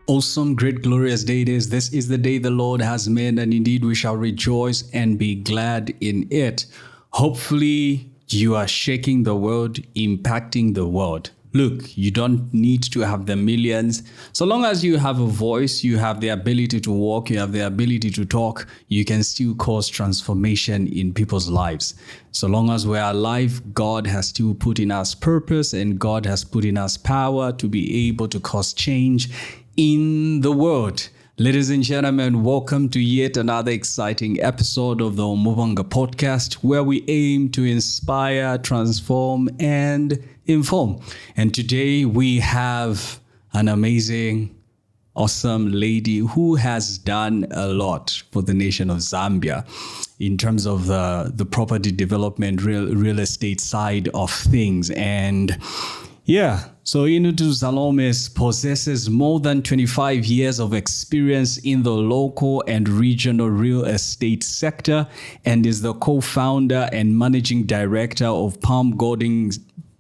Awesome, great, glorious day it is. This is the day the Lord has made, and indeed we shall rejoice and be glad in it. Hopefully, you are shaking the world, impacting the world. Look, you don't need to have the millions. So long as you have a voice, you have the ability to walk, you have the ability to talk, you can still cause transformation in people's lives. So long as we're alive, God has still put in us purpose and God has put in us power to be able to cause change in the world. Ladies and gentlemen, welcome to yet another exciting episode of the Umubanga podcast, where we aim to inspire, transform, and inform. And today we have an amazing, awesome lady who has done a lot for the nation of Zambia in terms of the property development, real estate side of things. And so Inutu Zaloumis possesses more than 25 years of experience in the local and regional real estate sector and is the co-founder and managing director of Palm Golding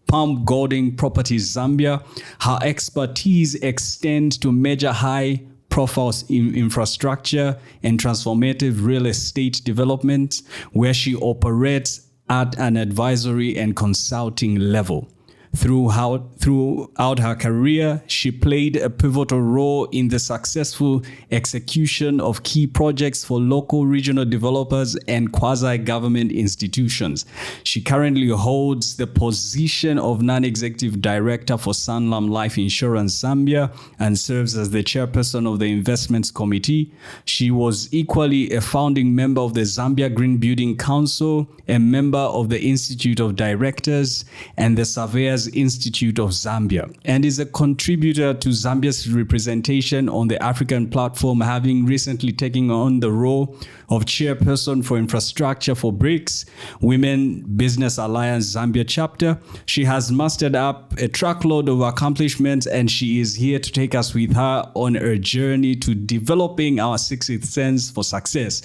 Properties Zambia. Her expertise extends to major high-profile infrastructure and transformative real estate development, where she operates at an advisory and consulting level. Throughout her career, she played a pivotal role in the successful execution of key projects for local regional developers and quasi-government institutions. She currently holds the position of non-executive director for Sanlam Life Insurance Zambia and serves as the chairperson of the investments committee. She was equally a founding member of the Zambia Green Building Council, a member of the Institute of Directors and the Surveyors Institute of Zambia, and is a contributor to Zambia's representation on the African platform, having recently taken on the role of chairperson for infrastructure for BRICS, Women Business Alliance Zambia chapter. She has mustered up a truckload of accomplishments, and she is here to take us with her on her journey to developing our sixth sense for success.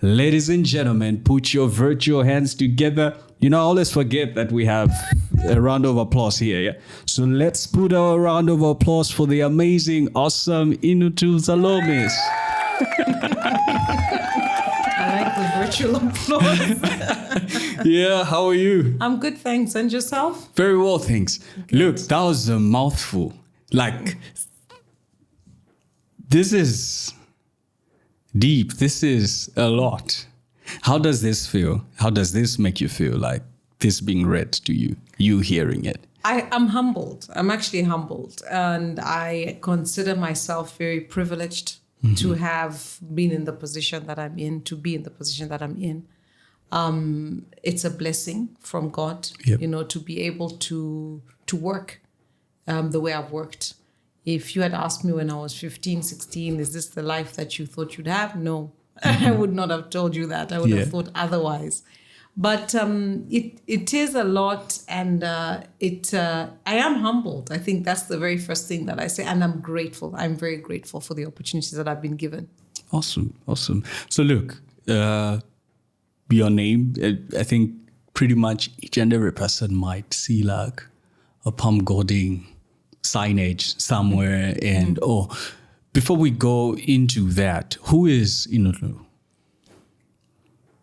Ladies and gentlemen, put your virtual hands together. You know, I always forget that we have a round of applause here. Yeah? So let's put a round of applause for the amazing, awesome Inutu Zaloumis. I like the virtual applause. Yeah, how are you? I'm good, thanks. And yourself? Very well, thanks. Good. Look, that was a mouthful. Like, this is deep. This is a lot. How does this feel? How does this make you feel, like this being read to you, you hearing it? I'm humbled. I'm actually humbled. And I consider myself very privileged to have been in the position that I'm in, to be in the position that I'm in. It's a blessing from God, to be able to work the way I've worked. If you had asked me when I was 15, 16, is this the life that you thought you'd have? No. I would not have told you that. I would have thought otherwise. But it is a lot, and I am humbled. I think that's the very first thing that I say, and I'm grateful. I'm very grateful for the opportunities that I've been given. Awesome. So look, your name, I think pretty much each and every person might see like a Palm Golding signage somewhere, and before we go into that, who is Inutu?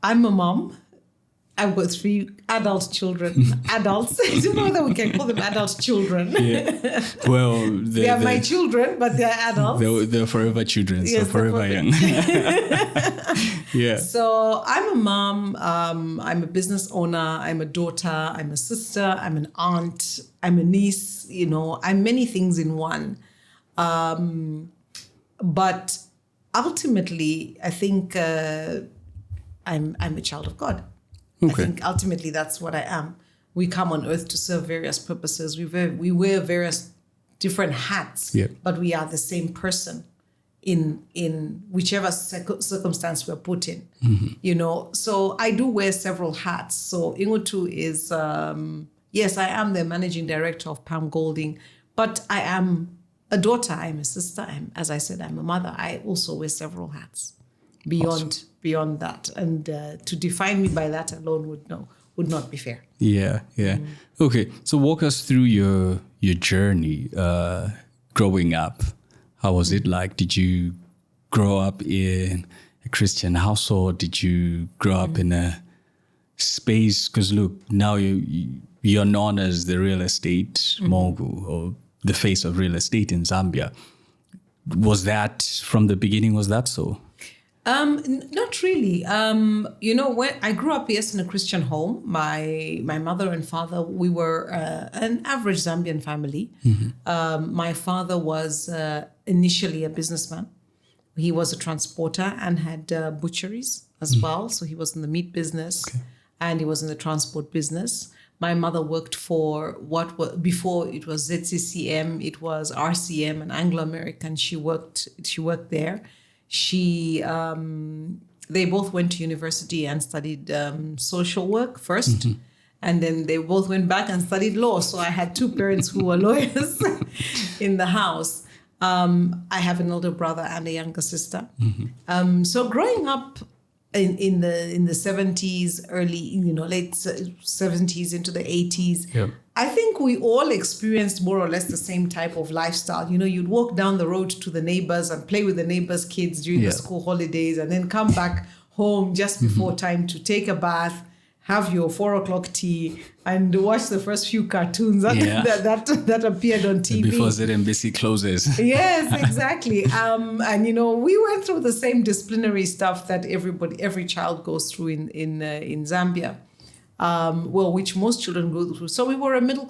I'm a mom. I've got 3 adult children. Adults. I don't know whether we can call them adult children. Yeah. Well, they are my children, but they're adults. They're forever children, so forever young. Yeah. So I'm a mom. I'm a business owner. I'm a daughter. I'm a sister. I'm an aunt. I'm a niece. I'm many things in one. But ultimately, I think I'm a child of God. Okay. I think ultimately that's what I am. We come on earth to serve various purposes. We wear various different hats, but we are the same person in whichever circumstance we're put in. Mm-hmm. So I do wear several hats. So Inutu is, yes, I am the managing director of Palm Golding, but I am a daughter, I'm a sister, as I said, I'm a mother. I also wear several hats beyond that. And to define me by that alone would not be fair. Yeah. Okay, so walk us through your journey growing up. How was it like? Did you grow up in a Christian household? Did you grow up in a space? Because look, now you're known as the real estate mogul or the face of real estate in Zambia. Was that from the beginning? Was that so? Not really. When I grew up, yes, in a Christian home. My mother and father, we were an average Zambian family. My father was initially a businessman. He was a transporter and had butcheries as well. So he was in the meat business and he was in the transport business. My mother worked for before it was ZCCM, it was RCM, and Anglo American. She worked there. They both went to university and studied social work first, and then they both went back and studied law. So I had two parents who were lawyers in the house. I have an older brother and a younger sister. So growing up in the 70s, early, late 70s into the 80s, I think we all experienced more or less the same type of lifestyle. You'd walk down the road to the neighbors and play with the neighbors' kids during the school holidays, and then come back home just before time to take a bath, have your 4:00 tea, and watch the first few cartoons that appeared on TV. Before ZNBC closes. Yes, exactly. And we went through the same disciplinary stuff that every child goes through in Zambia. Which most children go through. So we were a middle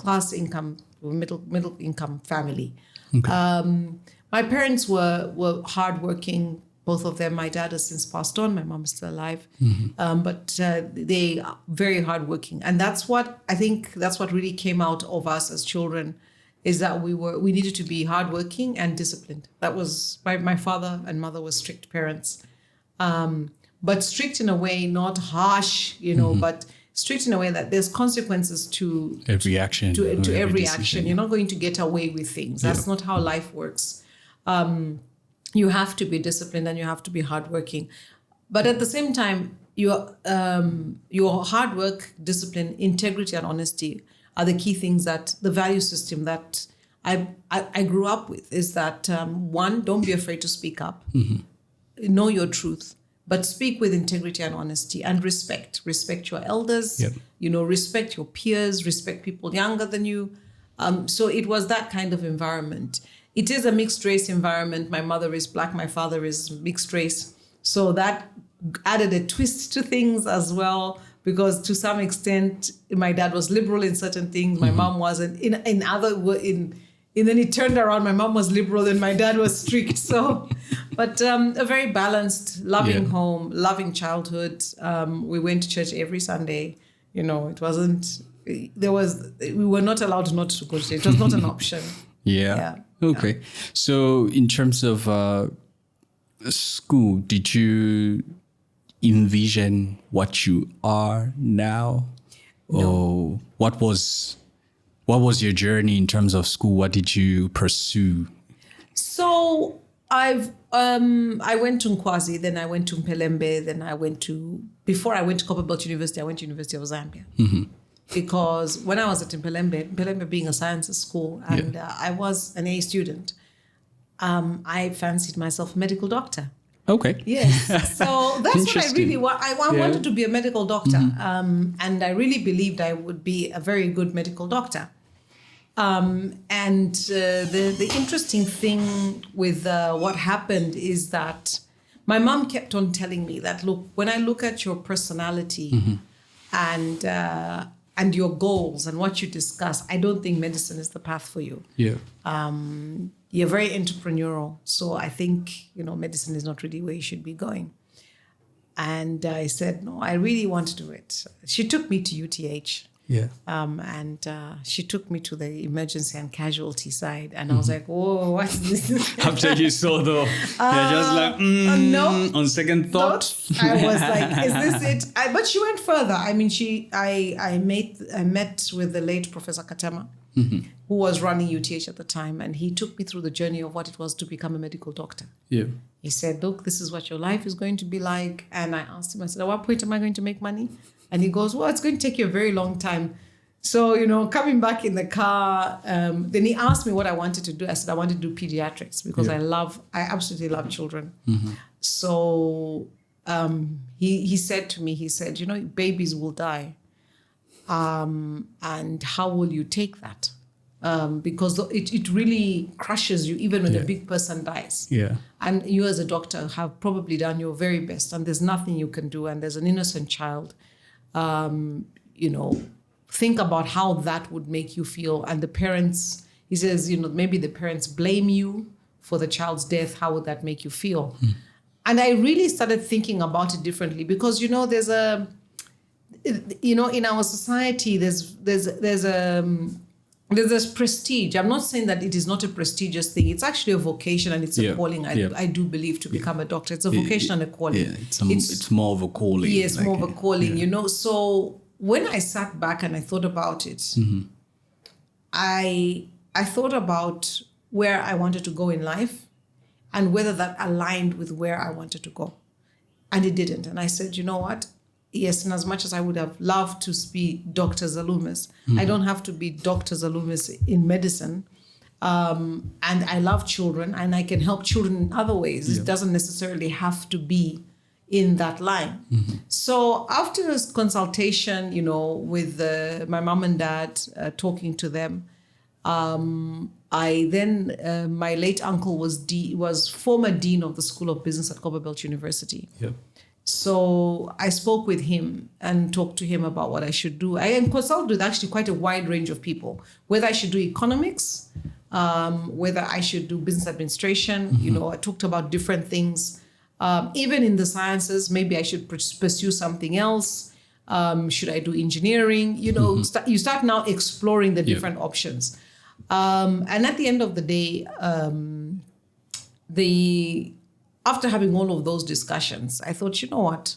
income family. My parents were hardworking, both of them. My dad has since passed on. My mom is still alive, but they are very hardworking, and that's what really came out of us as children, is that we needed to be hardworking and disciplined. That was my father and mother were strict parents, but strict in a way, not harsh, but strict in a way that there's consequences to every action. To every action. You're not going to get away with things. That's not how life works. You have to be disciplined and you have to be hardworking. But at the same time, your hard work, discipline, integrity, and honesty are the key things the value system that I grew up with, is that one, don't be afraid to speak up. Know your truth. But speak with integrity and honesty, and respect. Respect your elders, respect your peers, respect people younger than you. So it was that kind of environment. It is a mixed race environment. My mother is Black, my father is mixed race. So that added a twist to things as well, because to some extent, my dad was liberal in certain things. My mom wasn't. And then it turned around. My mom was liberal and my dad was strict. So, but a very balanced, loving home, loving childhood. We went to church every Sunday. It wasn't. We were not allowed not to go to church. It was not an option. Okay. So, in terms of school, did you envision what you are now, or what was your journey in terms of school? What did you pursue? So I went to Nkwazi, then I went to Mpelembe, then before I went to Copperbelt University, I went to University of Zambia. Because when I was at Mpelembe being a sciences school, and I was an A student, I fancied myself a medical doctor. Okay. Yes. So that's what I really want. I wanted to be a medical doctor. And I really believed I would be a very good medical doctor. The interesting thing with what happened is that my mom kept on telling me that, look, when I look at your personality and your goals and what you discuss, I don't think medicine is the path for you. You're very entrepreneurial. So I think, medicine is not really where you should be going. And I said, no, I really want to do it. She took me to UTH. She took me to the emergency and casualty side, and I was like, "Whoa, what's this?" After you saw, though, you're just like, no. On second thought, I was like, "Is this it?" But she went further. I mean, I met with the late Professor Katema, who was running UTH at the time, and he took me through the journey of what it was to become a medical doctor. He said, "Look, this is what your life is going to be like." And I asked him, I said, "At what point am I going to make money?" And he goes, "Well, it's going to take you a very long time." So, coming back in the car, then he asked me what I wanted to do. I said, I wanted to do pediatrics because I absolutely love children. So he said to me, babies will die. And how will you take that? Because it really crushes you even when a big person dies. Yeah. And you as a doctor have probably done your very best and there's nothing you can do and there's an innocent child. Think about how that would make you feel. And the parents, he says, maybe the parents blame you for the child's death. How would that make you feel? And I really started thinking about it differently because, there's in our society, there's this prestige. I'm not saying that it is not a prestigious thing. It's actually a vocation and it's a calling. I do believe to become a doctor. It's a vocation and a calling. Yeah, it's more of a calling. Yes, more of a calling, So when I sat back and I thought about it, I thought about where I wanted to go in life and whether that aligned with where I wanted to go. And it didn't. And I said, you know what? Yes, and as much as I would have loved to be Dr. Zaloumis, I don't have to be Dr. Zaloumis in medicine. And I love children and I can help children in other ways. It doesn't necessarily have to be in that line. So after this consultation, with my mom and dad, talking to them, I then, my late uncle was former dean of the School of Business at Kaumbe University. Yep. So I spoke with him and talked to him about what I should do. I consulted with actually quite a wide range of people, whether I should do economics, whether I should do business administration. I talked about different things. Even in the sciences, maybe I should pursue something else. Should I do engineering? You start now exploring the different options. And at the end of the day, after having all of those discussions, I thought, you know what?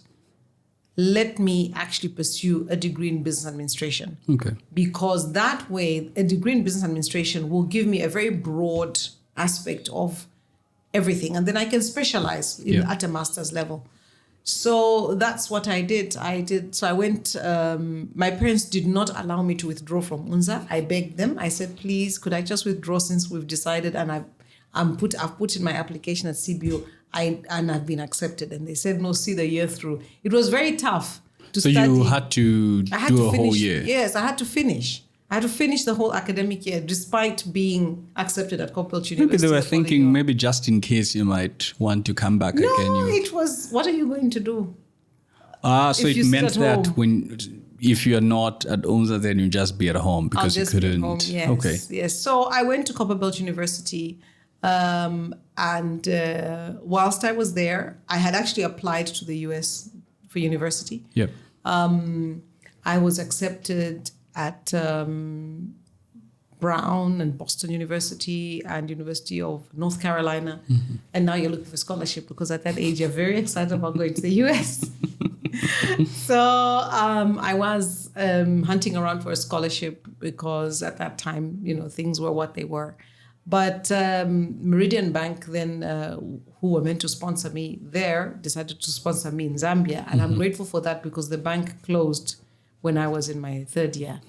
Let me actually pursue a degree in business administration. Okay. Because that way, a degree in business administration will give me a very broad aspect of everything. And then I can specialize at a master's level. So that's what I did. So I went, my parents did not allow me to withdraw from UNZA. I begged them. I said, please, could I just withdraw since we've decided and I've put in my application at CBO and I've been accepted. And they said, no, see the year through. It was very tough to study. So you had to do a whole year? Yes, I had to finish. I had to finish the whole academic year despite being accepted at Kaumbe University. Maybe they were thinking, maybe just in case you might want to come back again. No, it was, what are you going to do? So it meant that if you're not at UNZA, then you just be at home because you couldn't. Be at home, yes, okay. Yes. So I went to Kaumbe University. And whilst I was there, I had actually applied to the US for university. Yep. I was accepted at Brown and Boston University and University of North Carolina. And now you're looking for scholarship because at that age, you're very excited about going to the US. So I was hunting around for a scholarship because at that time, things were what they were. But Meridian Bank then, who were meant to sponsor me there, decided to sponsor me in Zambia. And I'm grateful for that because the bank closed when I was in my third year.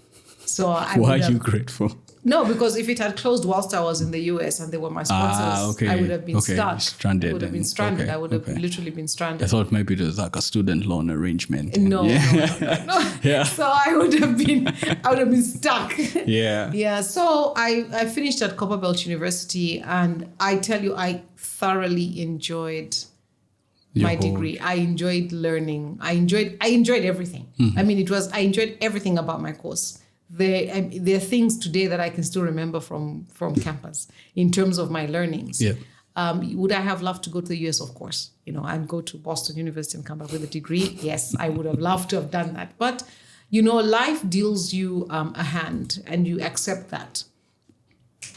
So Why are you grateful? No, because if it had closed whilst I was in the US and they were my sponsors, I would have been stuck. Stranded. I would have been stranded. Okay. I would have literally been stranded. I thought maybe it was like a student loan arrangement. No. Yeah. So I would have been stuck. Yeah. Yeah. So I finished at Kaumbe University and I tell you, I thoroughly enjoyed my degree. I enjoyed learning. I enjoyed everything. I mean, I enjoyed everything about my course. There are things today that I can still remember from campus in terms of my learnings. Yeah. Would I have loved to go to the US? Of course, and go to Boston University and come back with a degree. Yes, I would have loved to have done that. But, life deals you a hand and you accept that.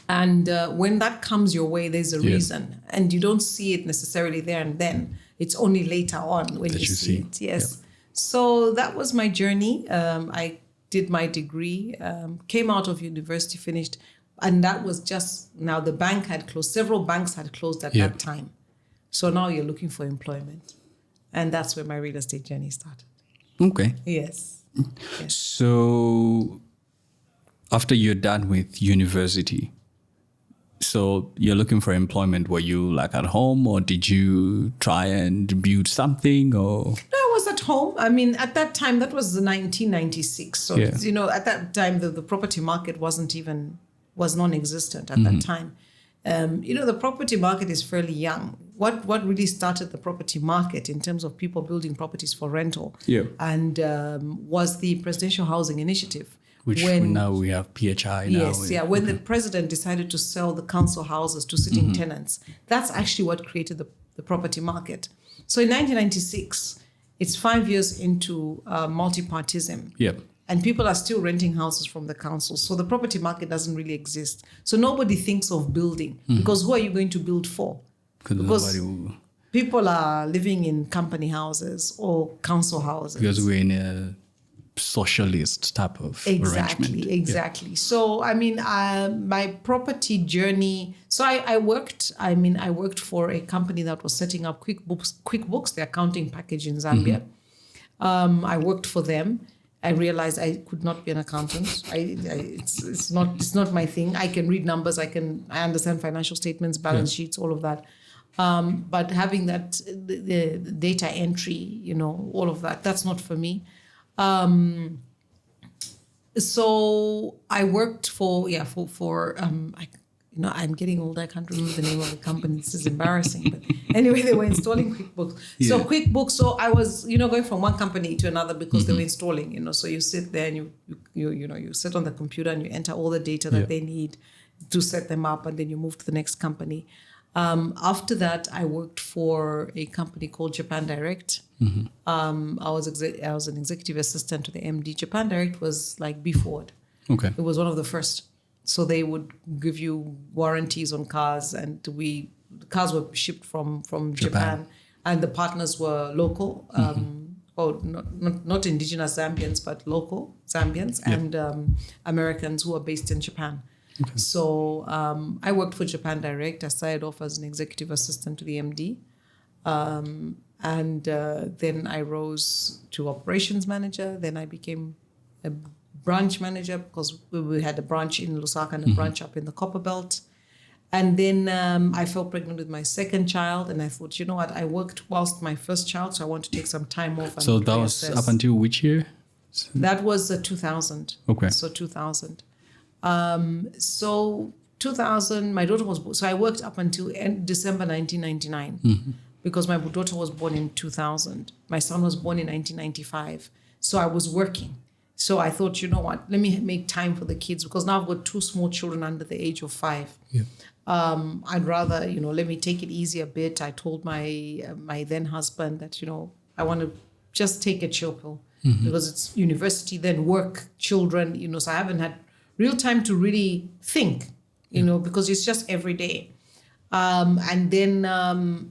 And when that comes your way, there's a reason. And you don't see it necessarily there and then. It's only later on when you see it. Yes. Yep. So that was my journey. I did my degree, came out of university, finished. And that was now the bank had closed. Several banks had closed at that time. So now you're looking for employment. And that's where my real estate journey started. Okay. Yes. So after you're done with university, so you're looking for employment, were you like at home or did you try and build something or? No, I was at home. I mean, at that time, that was 1996. So, at that time, the property market was non-existent at that time. The property market is fairly young. What really started the property market in terms of people building properties for rental and was the Presidential Housing Initiative. Which now we have PHI now. Yes, when the president decided to sell the council houses to sitting tenants, that's actually what created the property market. So in 1996, it's 5 years into multipartism. Yep. And people are still renting houses from the council. So the property market doesn't really exist. So nobody thinks of building because who are you going to build for? Because people are living in company houses or council houses. Because we're in a socialist type of arrangement. Exactly. So, I mean, my property journey. So I worked for a company that was setting up QuickBooks, the accounting package in Zambia. I worked for them. I realized I could not be an accountant. It's not my thing. I can read numbers. I understand financial statements, balance sheets, all of that. But having that, the data entry, all of that, that's not for me. So I worked for I'm getting old. I can't remember the name of the company. This is embarrassing. But anyway, they were installing QuickBooks. So QuickBooks. So I was, going from one company to another because they were installing. So you sit there and you sit on the computer and you enter all the data that they need to set them up, and then you move to the next company. After that, I worked for a company called Japan Direct. I was an executive assistant to the MD. Japan Direct was like B-Ford. Okay. It was one of the first. So they would give you warranties on cars, and the cars were shipped from Japan, and the partners were local, not indigenous Zambians, but local Zambians and Americans who were based in Japan. Okay. So I worked for Japan Direct. I started off as an executive assistant to the MD. And then I rose to operations manager. Then I became a branch manager because we had a branch in Lusaka and a branch up in the Copperbelt. And then I fell pregnant with my second child. And I thought, you know what? I worked whilst my first child, so I want to take some time off. And so that was up until which year? That was 2000. Okay. So 2000. So 2000, my daughter was born. So I worked up until December 1999 because my daughter was born in 2000. My son was born in 1995. So I was working. So I thought, you know what, let me make time for the kids because now I've got two small children under the age of 5. Yeah. I'd rather, let me take it easy a bit. I told my then husband that, I want to just take a chill pill because it's university, then work, children, so I haven't had real time to really think, because it's just every day. And then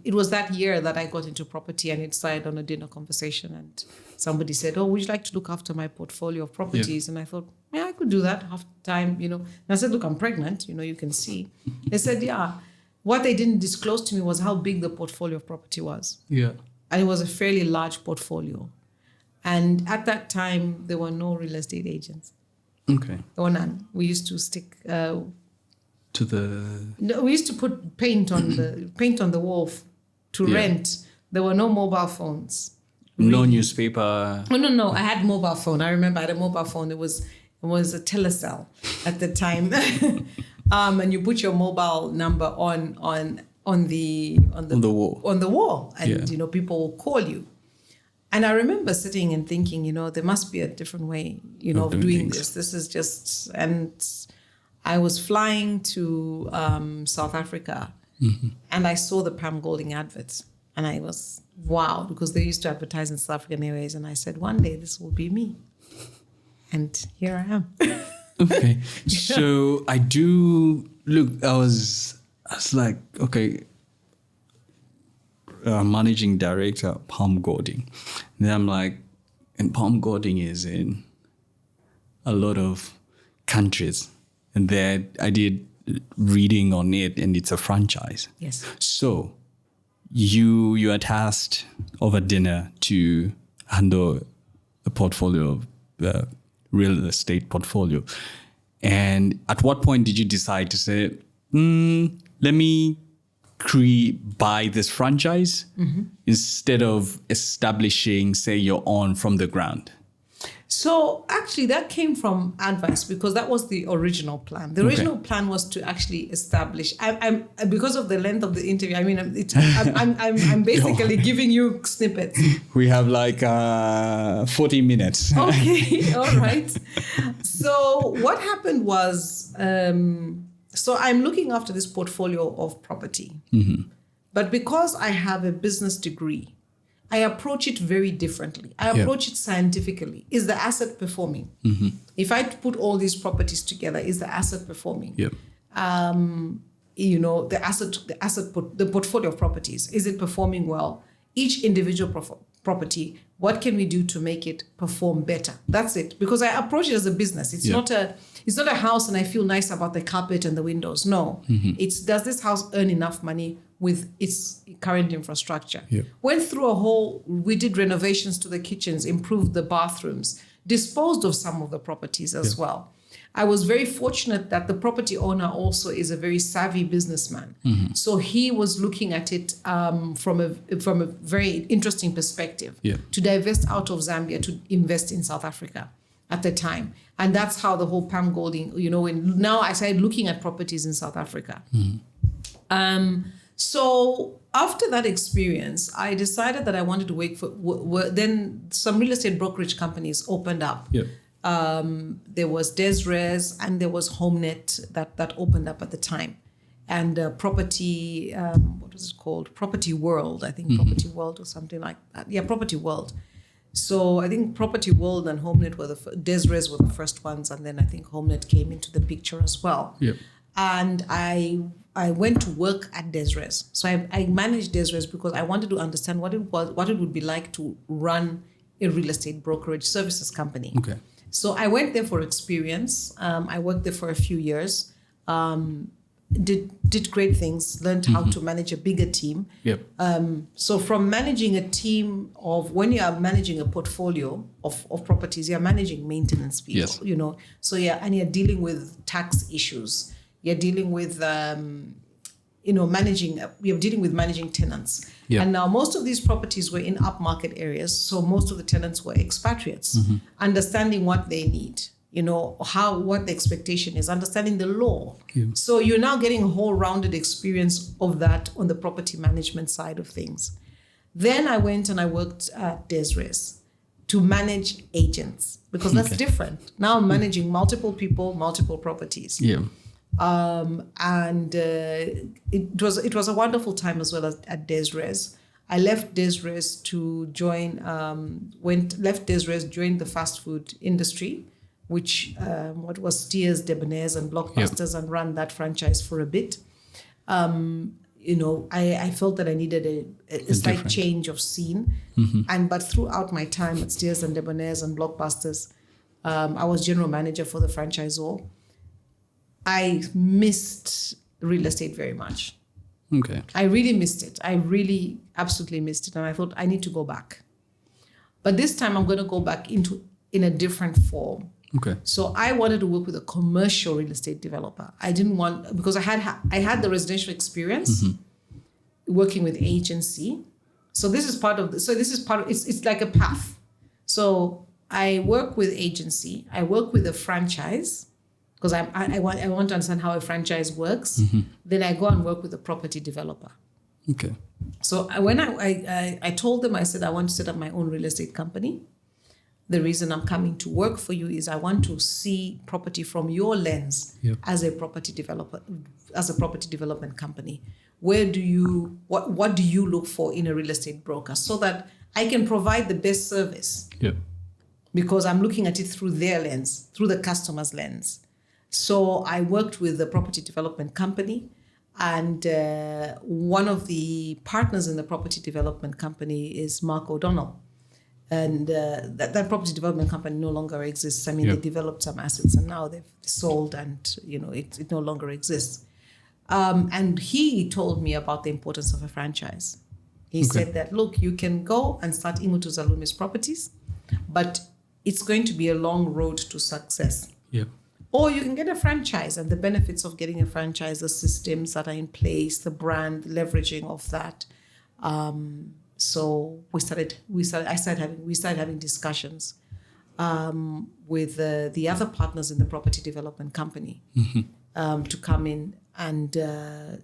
it was that year that I got into property, and it started on a dinner conversation. And somebody said, "Oh, would you like to look after my portfolio of properties?" And I thought, yeah, I could do that half the time, And I said, "Look, I'm pregnant, you can see." They said, "Yeah." What they didn't disclose to me was how big the portfolio of property was. Yeah. And it was a fairly large portfolio. And at that time, there were no real estate agents. Okay. There were none. We used to stick we used to put paint on the wall to rent. There were no mobile phones. No newspaper. Oh, no. I had mobile phone. I remember I had a mobile phone. It was a telecell at the time. And you put your mobile number on the wall. On the wall. And people will call you. And I remember sitting and thinking, there must be a different way, of doing this. This is just, and I was flying to South Africa and I saw the Pam Golding adverts and I was, wow, because they used to advertise in South African Airways. And I said, one day this will be me. And here I am. Okay. So I do, look, I was like, okay, managing director, Pam Golding. Then I'm like, and Pam Golding is in a lot of countries. And then I did reading on it, and it's a franchise. Yes. So you are tasked over dinner to handle a portfolio of real estate portfolio. And at what point did you decide to say, let me buy this franchise instead of establishing, say, your own from the ground? So actually that came from advice, because that was the original plan. The original plan was to actually establish. I'm because of the length of the interview. I mean, I'm basically giving you snippets. We have like 40 minutes. Okay, all right. So what happened was, so I'm looking after this portfolio of property, but because I have a business degree, I approach it very differently. I approach it scientifically. Is the asset performing? If I put all these properties together, is the asset performing? You know, the portfolio of properties, is it performing well? Each individual property, what can we do to make it perform better? That's it. Because I approach it as a business. It's not a house and I feel nice about the carpet and the windows. No, it's, does this house earn enough money with its current infrastructure? Went through we did renovations to the kitchens, improved the bathrooms, disposed of some of the properties as well. I was very fortunate that the property owner also is a very savvy businessman. So he was looking at it from a very interesting perspective to divest out of Zambia to invest in South Africa at the time. And that's how the whole Palm Golding, you know, now I started looking at properties in South Africa. So after that experience, I decided that I wanted to work for, then some real estate brokerage companies opened up. There was Desres and there was HomeNet that opened up at the time. And property, what was it called? Property World, I think Property World or something like that. Yeah, Property World. So I think Property World and HomeNet were Desres were the first ones. And then I think HomeNet came into the picture as well. And I went to work at Desres. So I managed Desres because I wanted to understand what it would be like to run a real estate brokerage services company. So I went there for experience. I worked there for a few years. Did great things. Learned how to manage a bigger team. So from managing a team of, when you are managing a portfolio of properties, you're managing maintenance people. You know. So and you're dealing with tax issues. You're dealing with managing tenants. And now most of these properties were in upmarket areas. So most of the tenants were expatriates, understanding what they need, you know, what the expectation is, understanding the law. So you're now getting a whole rounded experience of that on the property management side of things. Then I went and I worked at Desres to manage agents, because that's different. Now I'm managing multiple people, multiple properties. And it was a wonderful time as well at Desres. I left Desres to join joined the fast food industry, which what was Steers, Debonair's and Blockbusters, and ran that franchise for a bit. You know, I felt that I needed a slight change of scene. But throughout my time at Steers and Debonair's and Blockbusters, I was general manager for the franchisor. I missed real estate very much. I really missed it. I really absolutely missed it. And I thought I need to go back. But this time I'm going to go back in a different form. So I wanted to work with a commercial real estate developer. I didn't want, because I had the residential experience working with agency. So this is part of it's like a path. So I work with agency. I work with a franchise, because I want to understand how a franchise works. Then I go and work with a property developer. So when I told them, I said, I want to set up my own real estate company. The reason I'm coming to work for you is I want to see property from your lens as a property developer, as a property development company. What do you look for in a real estate broker, so that I can provide the best service? Because I'm looking at it through their lens, through the customer's lens. So I worked with the property development company, and one of the partners in the property development company is Mark O'Donnell. And that property development company no longer exists. I mean, they developed some assets and now they've sold, and you know it no longer exists. And he told me about the importance of a franchise. He said that, look, you can go and start Inutu Zaloumis properties, but it's going to be a long road to success. Or you can get a franchise, and the benefits of getting a franchise, the systems that are in place, the brand, leveraging of that. So we started having discussions with the other partners in the property development company to come in and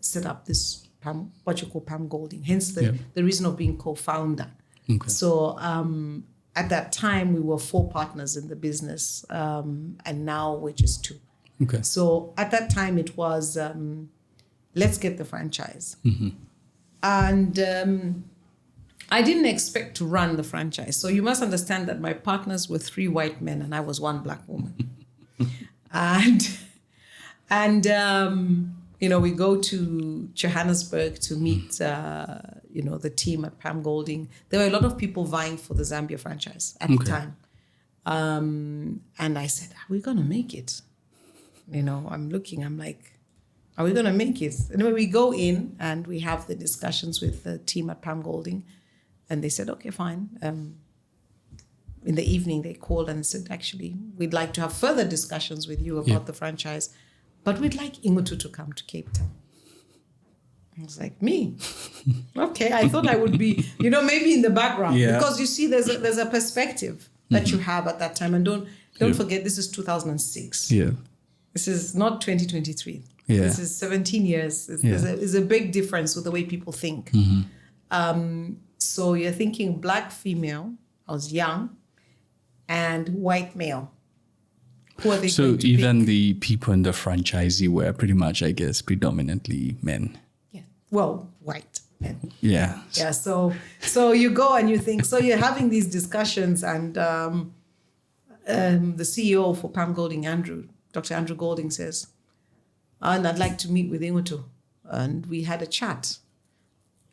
set up this what you call Pam Golding. Hence the reason of being co-founder. Okay. So at that time we were 4 partners in the business, and now we're just 2. Okay. So at that time it was let's get the franchise, and I didn't expect to run the franchise. So you must understand that my partners were 3 white men and I was 1 black woman. and we go to Johannesburg to meet, the team at Pam Golding. There were a lot of people vying for the Zambia franchise at the time. And I said, are we going to make it? I'm like, are we going to make it? Anyway, we go in and we have the discussions with the team at Pam Golding. And they said, okay, fine. In the evening, they called and said, actually, we'd like to have further discussions with you about the franchise, but we'd like Inutu to come to Cape Town. I was like, me? Okay, I thought I would be, maybe in the background. Yeah. Because you see, there's a perspective that you have at that time. And don't forget, this is 2006. Yeah. This is not 2023. Yeah. This is 17 years. There's a big difference with the way people think. So you're thinking black female, I was young, and white male. Who are they So going to even pick? the people in the franchisee were pretty much, I guess, predominantly men. Yeah. Well, white men. Yeah. Yeah. So you go and you think, so you're having these discussions, and the CEO for Pam Golding, Dr. Andrew Golding says, and I'd like to meet with Inutu. And we had a chat.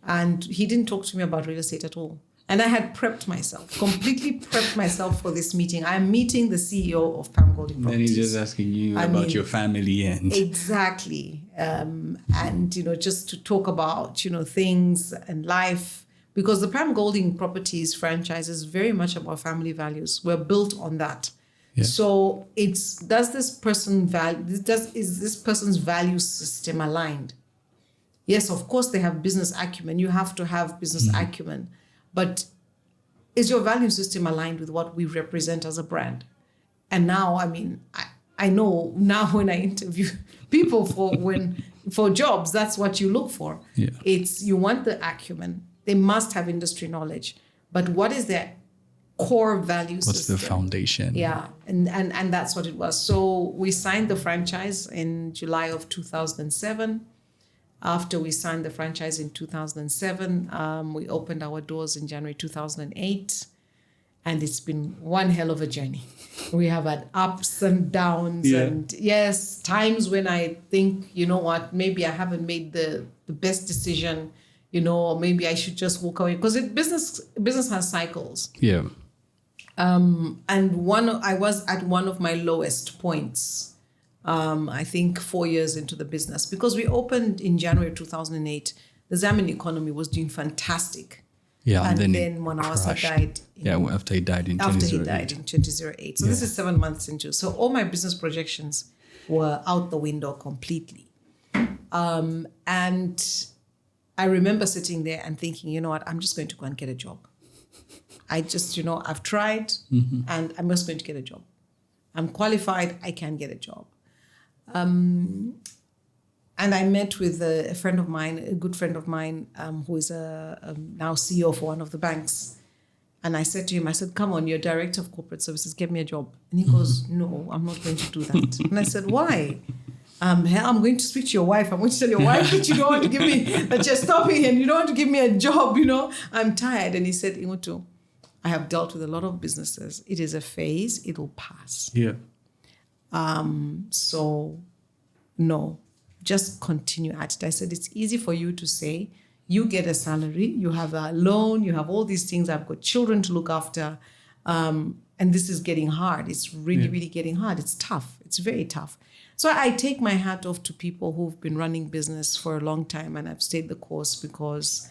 And he didn't talk to me about real estate at all. And I had completely prepped myself for this meeting. I'm meeting the CEO of Pam Golding Properties. Then he's just asking you about your family and... Exactly. And, just to talk about, things and life. Because the Pam Golding Properties franchise is very much about family values. We're built on that. Yeah. So is this person's value system aligned? Yes, of course, they have business acumen. You have to have business acumen. But is your value system aligned with what we represent as a brand? And now, I know now when I interview people for jobs, that's what you look for. Yeah. You want the acumen. They must have industry knowledge. But what is their core value system? What's the foundation? Yeah, and that's what it was. So we signed the franchise in July of 2007. After we signed the franchise in 2007, we opened our doors in January 2008. And it's been one hell of a journey. We have had ups and downs. Yeah. And yes, times when I think, maybe I haven't made the best decision, or maybe I should just walk away. Because business has cycles. Yeah. And I was at one of my lowest points. I think 4 years into the business, because we opened in January 2008. The Zambian economy was doing fantastic. Yeah, and then Mwanawasa died. After he died in 2008. So this is 7 months into. So all my business projections were out the window completely. And I remember sitting there and thinking, you know what, I'm just going to go and get a job. I just, I've tried and I'm just going to get a job. I'm qualified, I can get a job. And I met with a friend of mine, a good friend of mine, who is now CEO for one of the banks. And I said to him, come on, you're director of corporate services, get me a job. And he goes, no, I'm not going to do that. And I said, why? I'm going to speak to your wife. I'm going to tell your wife that you don't want to give me, that you're stopping and you don't want to give me a job, I'm tired. And he said, Inutu, I have dealt with a lot of businesses. It is a phase, it will pass. Yeah. So, no. Just continue at it. I said, it's easy for you to say, you get a salary, you have a loan, you have all these things. I've got children to look after. And this is getting hard. It's really, really getting hard. It's tough. It's very tough. So I take my hat off to people who've been running business for a long time and I've stayed the course, because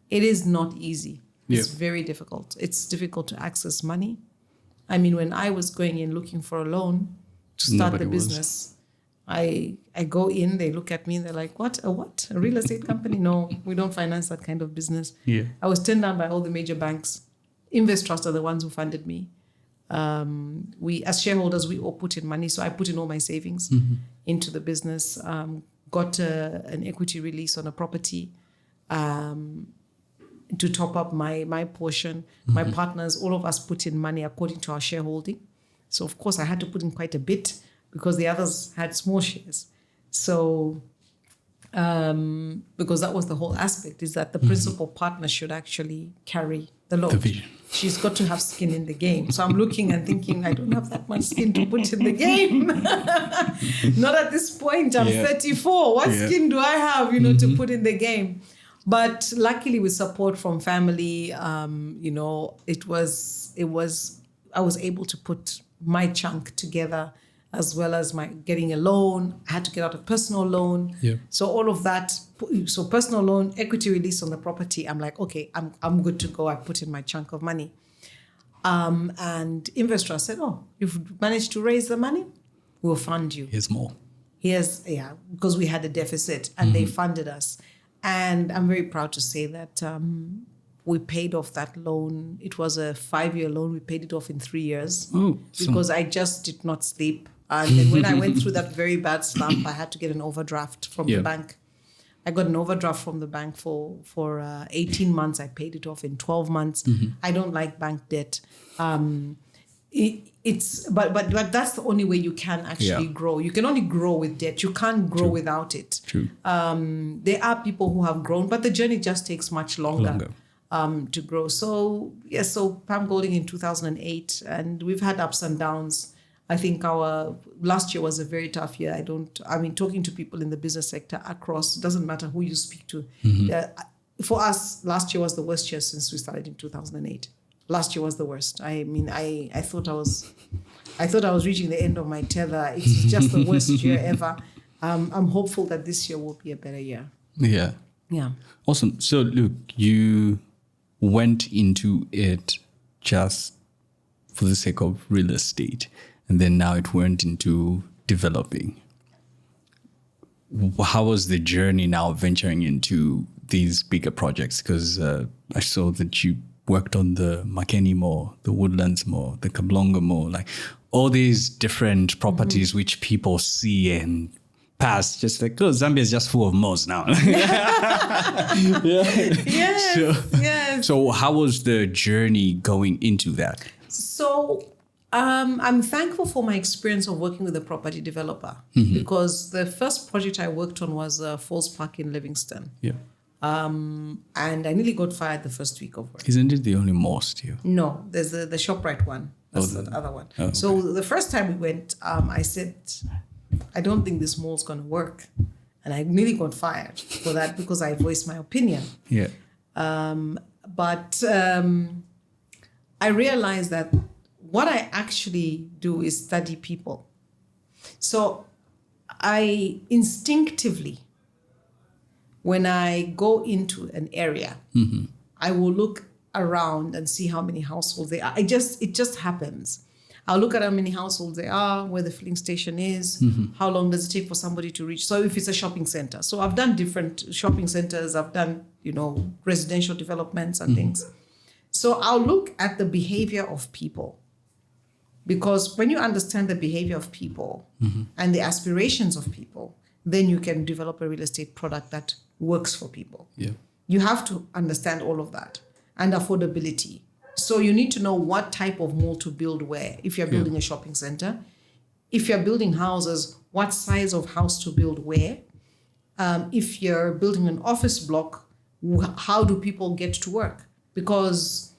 it is not easy. It's very difficult. It's difficult to access money. When I was going in looking for a loan, to start Nobody the was. business. I go in, they look at me, they're like, what? A what? A real estate company? No, we don't finance that kind of business. Yeah. I was turned down by all the major banks. Invest Trust are the ones who funded me. We, as shareholders, we all put in money. So I put in all my savings into the business, got an equity release on a property to top up my portion. My partners, all of us put in money according to our shareholding. So, of course, I had to put in quite a bit because the others had small shares. So, because that was the whole aspect, is that the principal partner should actually carry the load. The vision. She's got to have skin in the game. So I'm looking and thinking, I don't have that much skin to put in the game. Not at this point. I'm 34. What skin do I have, to put in the game? But luckily, with support from family, I was able to put my chunk together, as well as my getting a loan. I had to get out a personal loan. Yeah. So all of that, so personal loan, equity release on the property, I'm like, okay, I'm good to go. I put in my chunk of money. And investor said, oh, you've managed to raise the money, we'll fund you. Here's more. Because we had a deficit and they funded us. And I'm very proud to say that we paid off that loan. It was a 5-year loan. We paid it off in 3 years because I just did not sleep. And then when I went through that very bad slump, I had to get an overdraft from the bank. I got an overdraft from the bank for 18 months. I paid it off in 12 months. I don't like bank debt. But that's the only way you can actually grow. You can only grow with debt. You can't grow without it. True. There are people who have grown, but the journey just takes much longer. To grow. So Pam Golding in 2008, and we've had ups and downs. I think our last year was a very tough year. Talking to people in the business sector across, it doesn't matter who you speak to. For us, last year was the worst year since we started in 2008. Last year was the worst. I thought I was reaching the end of my tether. It's just the worst year ever. I'm hopeful that this year will be a better year. Yeah. Yeah. Awesome. So, look, you went into it just for the sake of real estate, and then now it went into developing. How was the journey now venturing into these bigger projects? Because I saw that you worked on the Makeni Mall, the Woodlands Mall, the Kablonga Mall, like all these different properties which people see and pass, just like, oh, Zambia is just full of malls now. Yes. So how was the journey going into that? So I'm thankful for my experience of working with a property developer because the first project I worked on was Falls Park in Livingston. Yeah. And I nearly got fired the first week of work. Isn't it the only mall still? No, there's the ShopRite one. That's the other one. Oh, okay. So the first time we went, I said, I don't think this mall's going to work. And I nearly got fired for that because I voiced my opinion. Yeah. But I realized that what I actually do is study people. So I instinctively, when I go into an area, I will look around and see how many households there are. It just happens. I'll look at how many households there are, where the filling station is, how long does it take for somebody to reach. So if it's a shopping center. So I've done different shopping centers. I've done, residential developments and things. So I'll look at the behavior of people. Because when you understand the behavior of people and the aspirations of people, then you can develop a real estate product that works for people. Yeah. You have to understand all of that and affordability. So you need to know what type of mall to build where. If you're building a shopping center, if you're building houses, what size of house to build where. If you're building an office block, how do people get to work? Because,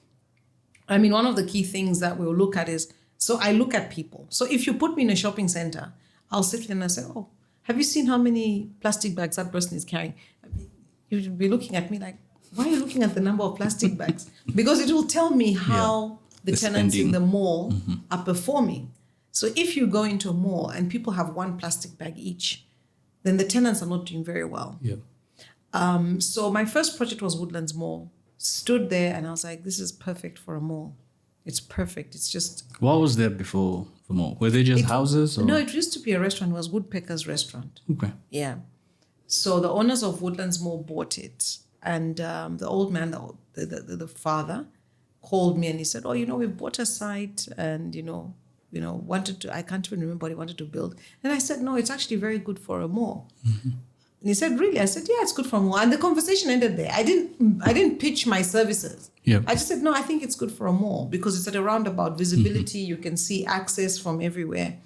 one of the key things that we'll look at is, so I look at people. So if you put me in a shopping center, I'll sit there and I say, oh, have you seen how many plastic bags that person is carrying? You'll be looking at me like, why are you looking at the number of plastic bags? Because it will tell me how the tenants in the mall are performing. So if you go into a mall and people have one plastic bag each, then the tenants are not doing very well. Yeah. So my first project was Woodlands Mall. Stood there and I was like, this is perfect for a mall. It's perfect. It's just... What was there before the mall? Were they just houses? Or? No, it used to be a restaurant. It was Woodpecker's Restaurant. Okay. Yeah. So the owners of Woodlands Mall bought it. And the old man, the father, called me and he said, oh, we've bought a site and, wanted to, I can't even remember what he wanted to build. And I said, no, it's actually very good for a mall. Mm-hmm. And he said, really? I said, yeah, it's good for a mall. And the conversation ended there. I didn't pitch my services. Yeah. I just said, no, I think it's good for a mall because it's at a roundabout visibility. Mm-hmm. You can see access from everywhere,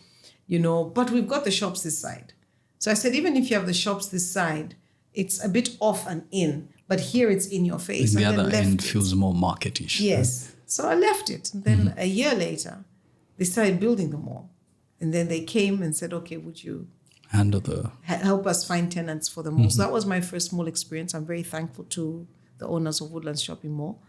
but we've got the shops this side. So I said, even if you have the shops this side, it's a bit off and in, but here it's in your face. And the and other end feels more marketish. Yes. So I left it. And then a year later, they started building the mall. And then they came and said, okay, would you help us find tenants for the mall? So that was my first mall experience. I'm very thankful to the owners of Woodlands Shopping Mall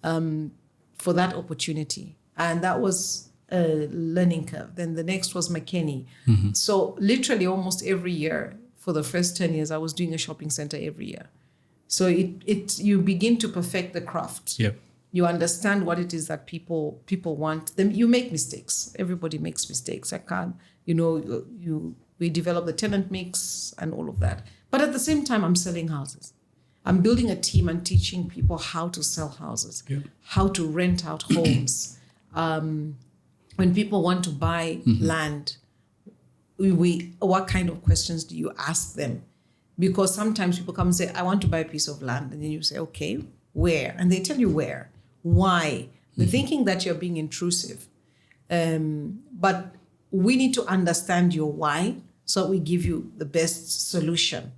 for that opportunity. And that was a learning curve. Then the next was McKinney. Mm-hmm. So literally almost every year for the first 10 years, I was doing a shopping center every year. So you begin to perfect the craft. Yep. You understand what it is that people want. Then you make mistakes. Everybody makes mistakes. I can't, we develop the tenant mix and all of that. But at the same time, I'm selling houses. I'm building a team and teaching people how to sell houses, how to rent out homes. When people want to buy land, what kind of questions do you ask them? Because sometimes people come and say, I want to buy a piece of land. And then you say, okay, where? And they tell you where. Why? They're thinking that you're being intrusive. But we need to understand your why so we give you the best solution,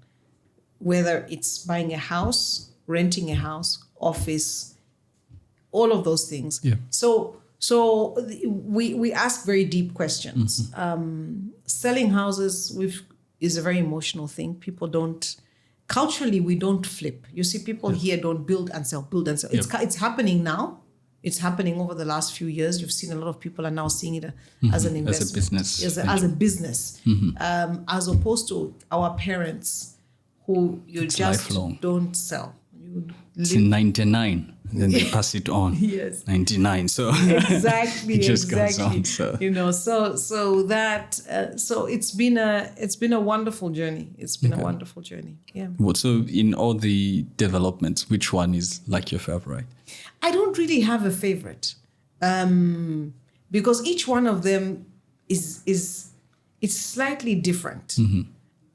whether it's buying a house, renting a house, office, all of those things. Yeah. So we ask very deep questions. Selling houses is a very emotional thing. People don't, culturally, we don't flip. You see, people here don't build and sell, build and sell. It's happening now. It's happening over the last few years. You've seen a lot of people are now seeing it as an investment. As a business. As a business. As opposed to our parents who it's just lifelong. Don't sell. It's in 99, and then they pass it on. Yes. 99. So exactly. it just goes on. So So it's been a wonderful journey. It's been a wonderful journey. Yeah. So in all the developments, which one is like your favorite? I don't really have a favorite, because each one of them is slightly different.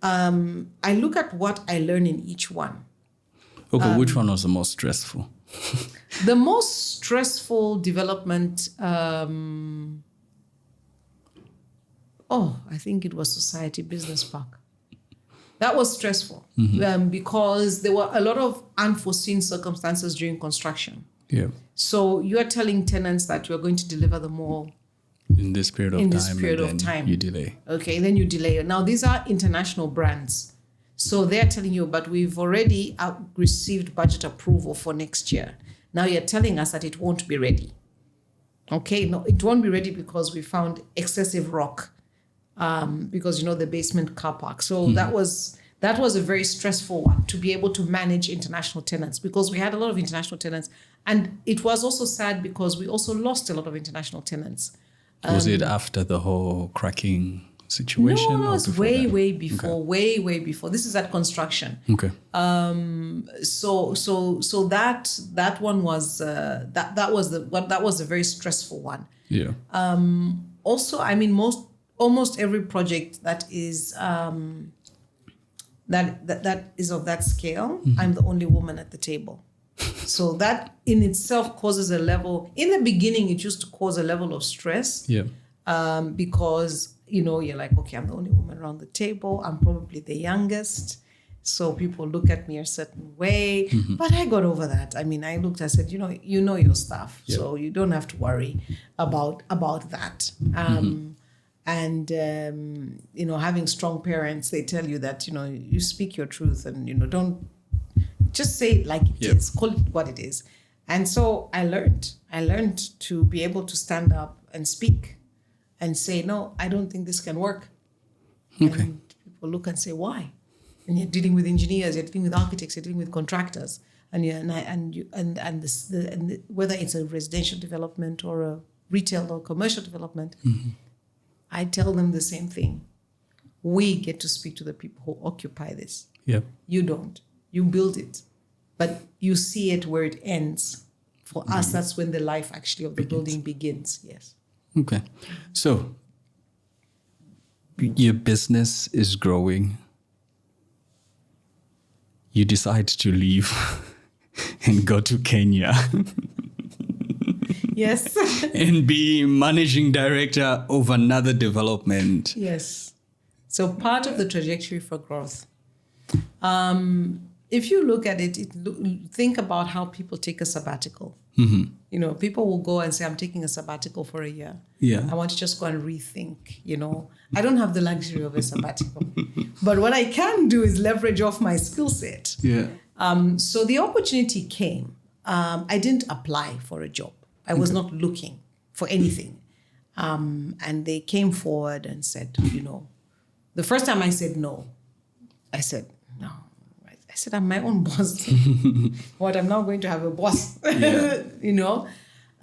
I look at what I learn in each one. Okay, which one was the most stressful? The most stressful development, I think it was Society Business Park. That was stressful because there were a lot of unforeseen circumstances during construction. Yeah. So you are telling tenants that you're going to deliver the mall in this period of time. You delay. Okay, then you delay. Now, these are international brands. So they're telling you, but we've already received budget approval for next year. Now you're telling us that it won't be ready. Okay, no, it won't be ready because we found excessive rock, because, the basement car park. So that was a very stressful one, to be able to manage international tenants, because we had a lot of international tenants. And it was also sad because we also lost a lot of international tenants. Was it after the whole cracking situation? No, it's way before, way before. This is at construction. Okay. So that one was that was a very stressful one. Yeah. Also, I mean, almost every project that is that is of that scale, I'm the only woman at the table. So that in itself causes a level. In the beginning, it used to cause a level of stress. Yeah. Because you're like, okay, I'm the only woman around the table. I'm probably the youngest. So people look at me a certain way. But I got over that. I mean, I said, you know your stuff. Yep. So you don't have to worry about that. And, having strong parents, they tell you that, you speak your truth and, don't just say it like it is. Call it what it is. And so I learned to be able to stand up and speak and say, no, I don't think this can work. Okay. And people look and say, why? And you're dealing with engineers, you're dealing with architects, you're dealing with contractors. whether it's a residential development or a retail or commercial development, I tell them the same thing. We get to speak to the people who occupy this. Yeah. You don't. You build it, but you see it where it ends. For us, that's when the life actually of the building begins. Yes. Okay. So your business is growing. You decide to leave and go to Kenya. Yes. And be managing director of another development. Yes. So part of the trajectory for growth. If you look at it, think about how people take a sabbatical. You know, people will go and say, I'm taking a sabbatical for a year. Yeah. I want to just go and rethink, you know. I don't have the luxury of a sabbatical. But what I can do is leverage off my skill set. Yeah. So the opportunity came. I didn't apply for a job. I was not looking for anything. And they came forward and said, you know, the first time I said no, I said, no. I said, I'm my own boss. What, I'm now going to have a boss, you know?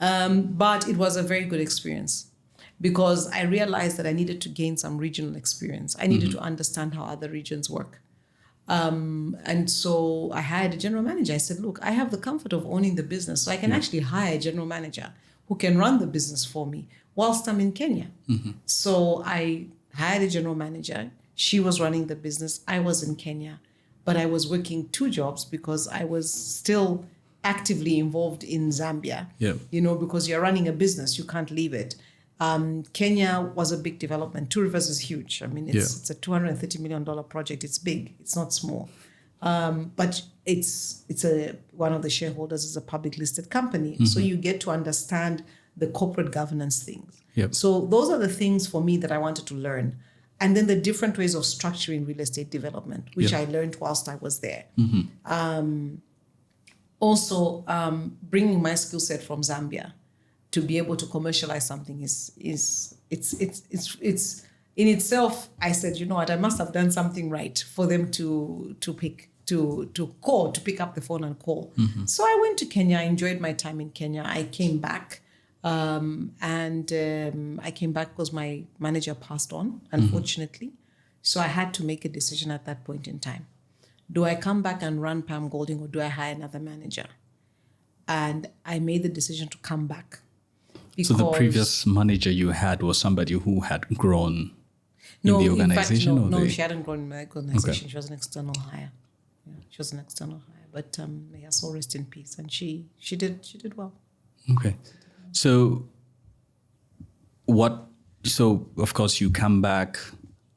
But it was a very good experience because I realized that I needed to gain some regional experience. I needed to understand how other regions work. And so I hired a general manager. I said, look, I have the comfort of owning the business, so I can actually hire a general manager who can run the business for me whilst I'm in Kenya. So I hired a general manager. She was running the business. I was in Kenya, but I was working 2 jobs because I was still actively involved in Zambia, you know, because you're running a business, you can't leave it. Kenya was a big development. Two Rivers is huge. I mean, it's a $230 million project. It's big. It's not small. But it's one of the shareholders is a public listed company. So you get to understand the corporate governance things. So those are the things for me that I wanted to learn. And then the different ways of structuring real estate development, which I learned whilst I was there. Also, bringing my skill set from Zambia to be able to commercialize something is in itself. I said, you know what, I must have done something right for them to pick up the phone and call. So I went to Kenya. I enjoyed my time in Kenya. I came back. I came back because my manager passed on, unfortunately. So I had to make a decision at that point in time. Do I come back and run Pam Golding or do I hire another manager? And I made the decision to come back. So the previous manager you had was somebody who had grown in the organization? In fact, she hadn't grown in my organization. Okay. She was an external hire. Yeah, she was an external hire. But may her soul rest in peace. And she did well. Okay. So of course you come back.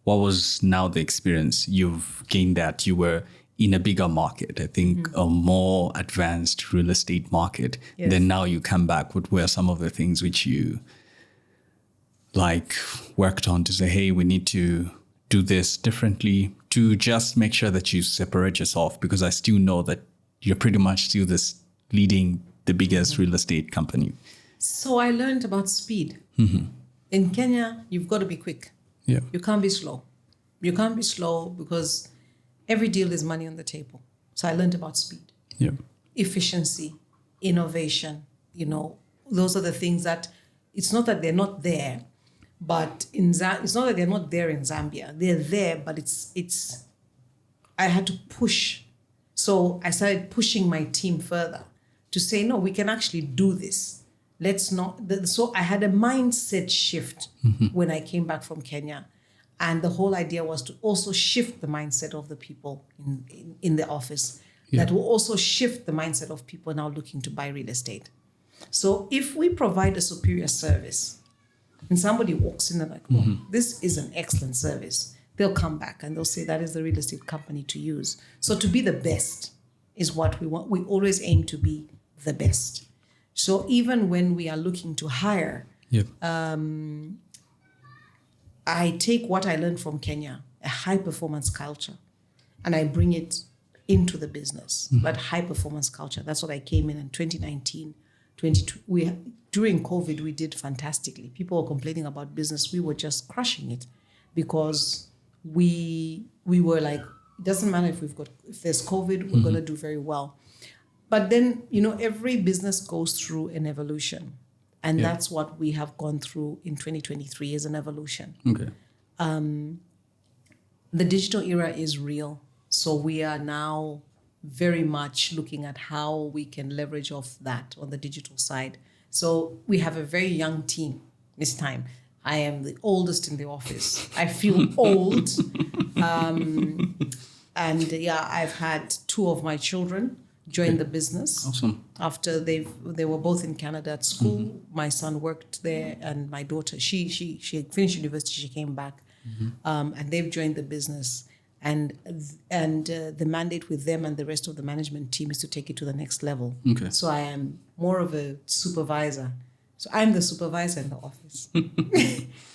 What was now the experience? You've gained that. You were in a bigger market, I think a more advanced real estate market. Yes. Then now you come back. What were some of the things which you worked on to say, hey, we need to do this differently to just make sure that you separate yourself? Because I still know that you're pretty much still leading the biggest real estate company. So I learned about speed. In Kenya, you've got to be quick. Yeah. You can't be slow. You can't be slow because every deal is money on the table. So I learned about speed. Yeah. Efficiency, innovation, you know, those are the things that it's not that they're not there, but it's not that they're not there in Zambia. They're there, but I had to push. So I started pushing my team further to say, no, we can actually do this. Let's not. So I had a mindset shift when I came back from Kenya. And the whole idea was to also shift the mindset of the people in the office. That will also shift the mindset of people now looking to buy real estate. So if we provide a superior service and somebody walks in and this is an excellent service, they'll come back and they'll say that is the real estate company to use. So to be the best is what we want. We always aim to be the best. So even when we are looking to hire, I take what I learned from Kenya, a high performance culture, and I bring it into the business. But high performance culture, that's what I came in 2019, 22. During COVID, we did fantastically. People were complaining about business. We were just crushing it because we were like, it doesn't matter if there's COVID, we're going to do very well. But then, every business goes through an evolution. And that's what we have gone through in 2023 is an evolution. Okay. The digital era is real. So we are now very much looking at how we can leverage off that on the digital side. So we have a very young team this time. I am the oldest in the office. I feel old. I've had 2 of my children join the business. Awesome. After they were both in Canada at school. My son worked there, and my daughter, she finished university, she came back. And they've joined the business. And the mandate with them and the rest of the management team is to take it to the next level. Okay. So I am more of a supervisor. So I'm the supervisor in the office.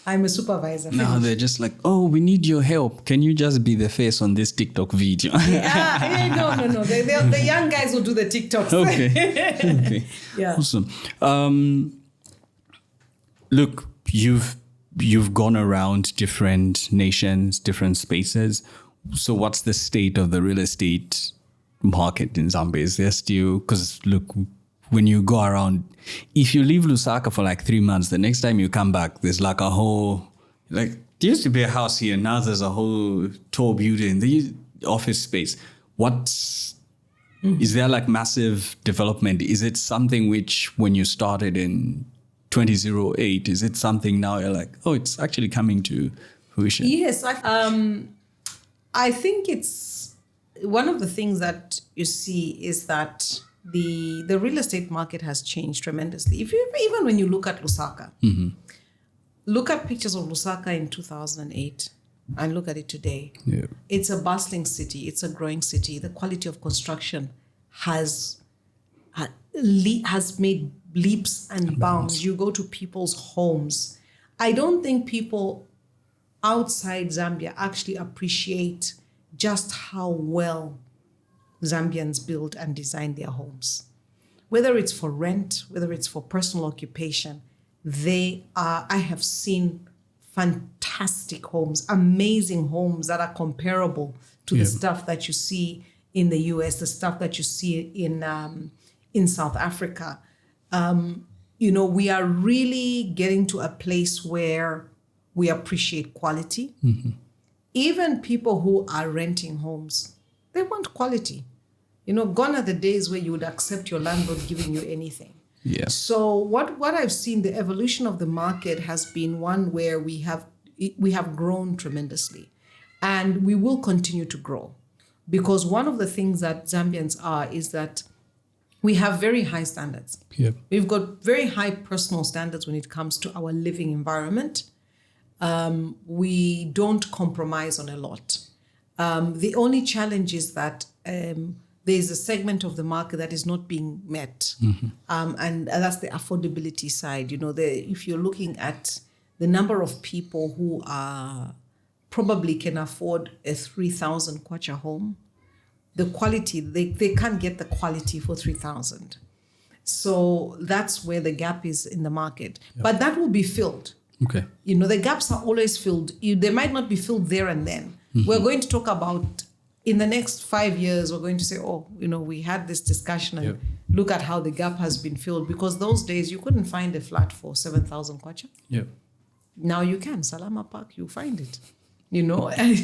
I'm a supervisor. Now they're just like, oh, we need your help. Can you just be the face on this TikTok video? No. The young guys will do the TikToks. Okay. Yeah. Awesome. Look, you've gone around different nations, different spaces. So what's the state of the real estate market in Zambia? Is there still, because look, when you go around, if you leave Lusaka for like 3 months, the next time you come back, there's like a whole, like there used to be a house here. Now there's a whole tall building, the office space. Is there like massive development? Is it something which when you started in 2008, is it something now you're like, oh, it's actually coming to fruition? Yes. I think it's one of the things that you see is that the real estate market has changed tremendously. Even when you look at Lusaka, look at pictures of Lusaka in 2008 and look at it today. Yeah. It's a bustling city. It's a growing city. The quality of construction has made leaps and bounds. You go to people's homes. I don't think people outside Zambia actually appreciate just how well Zambians build and design their homes. Whether it's for rent, whether it's for personal occupation, I have seen fantastic homes, amazing homes that are comparable to the stuff that you see in the US, the stuff that you see in South Africa. We are really getting to a place where we appreciate quality. Even people who are renting homes, they want quality. Gone are the days where you would accept your landlord giving you anything. Yeah. So what I've seen, the evolution of the market has been one where we have grown tremendously, and we will continue to grow, because one of the things that Zambians are is that we have very high standards. Yep. We've got very high personal standards when it comes to our living environment. We don't compromise on a lot. The only challenge is that there's a segment of the market that is not being met. And that's the affordability side. If you're looking at the number of people who probably can afford a 3,000 kwacha home, the quality, they can't get the quality for 3,000. So that's where the gap is in the market. Yep. But that will be filled. Okay. The gaps are always filled. They might not be filled there and then. We're going to talk about, in the next 5 years, we're going to say, we had this discussion and look at how the gap has been filled. Because those days, you couldn't find a flat for 7,000 kwacha. Yeah. Now you can. Salama Park, you find it.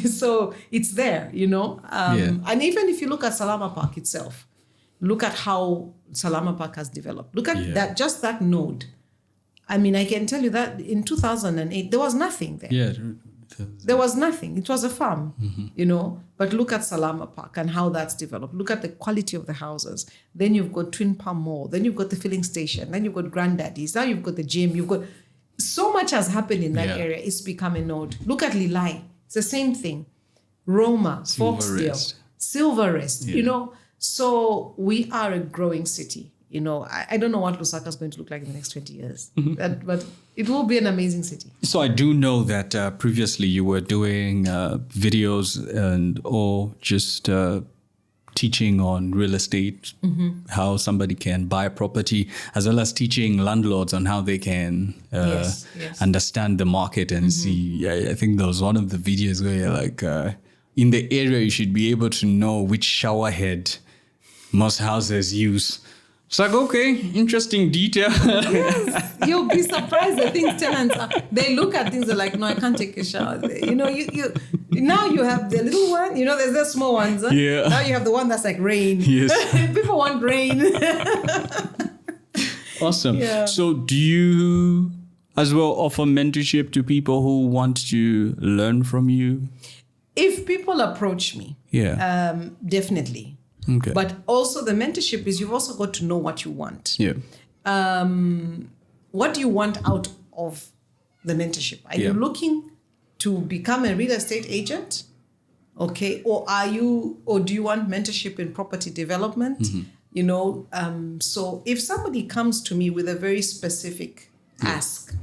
So it's there, And even if you look at Salama Park itself, look at how Salama Park has developed. Look at that node. I mean, I can tell you that in 2008, there was nothing there. Yeah. There was nothing. It was a farm, But look at Salama Park and how that's developed. Look at the quality of the houses. Then you've got Twin Palm Mall. Then you've got the filling station. Then you've got Granddaddy's. Now you've got the gym. You've got... So much has happened in that area. It's become a node. Look at Lilai. It's the same thing. Roma, Foxdale, Silverest, So we are a growing city. I don't know what Lusaka is going to look like in the next 20 years, but it will be an amazing city. So I do know that previously you were doing videos or just teaching on real estate, how somebody can buy a property, as well as teaching landlords on how they can understand the market and see. I think there was one of the videos where you're like, in the area, you should be able to know which shower head most houses use. It's like, okay, interesting detail. Yes, you'll be surprised the things tenants are. They look at things, they're like, no, I can't take a shower. You know, you now you have the little one, you know, there's the small ones. Huh? Yeah. Now you have the one that's like rain. Yes. People want rain. Awesome. Yeah. So do you as well offer mentorship to people who want to learn from you? If people approach me, definitely. Okay. But also the mentorship is you've also got to know what you want. Yeah. What do you want out of the mentorship? Are you looking to become a real estate agent? Okay. Or do you want mentorship in property development? Mm-hmm. You know, so if somebody comes to me with a very specific ask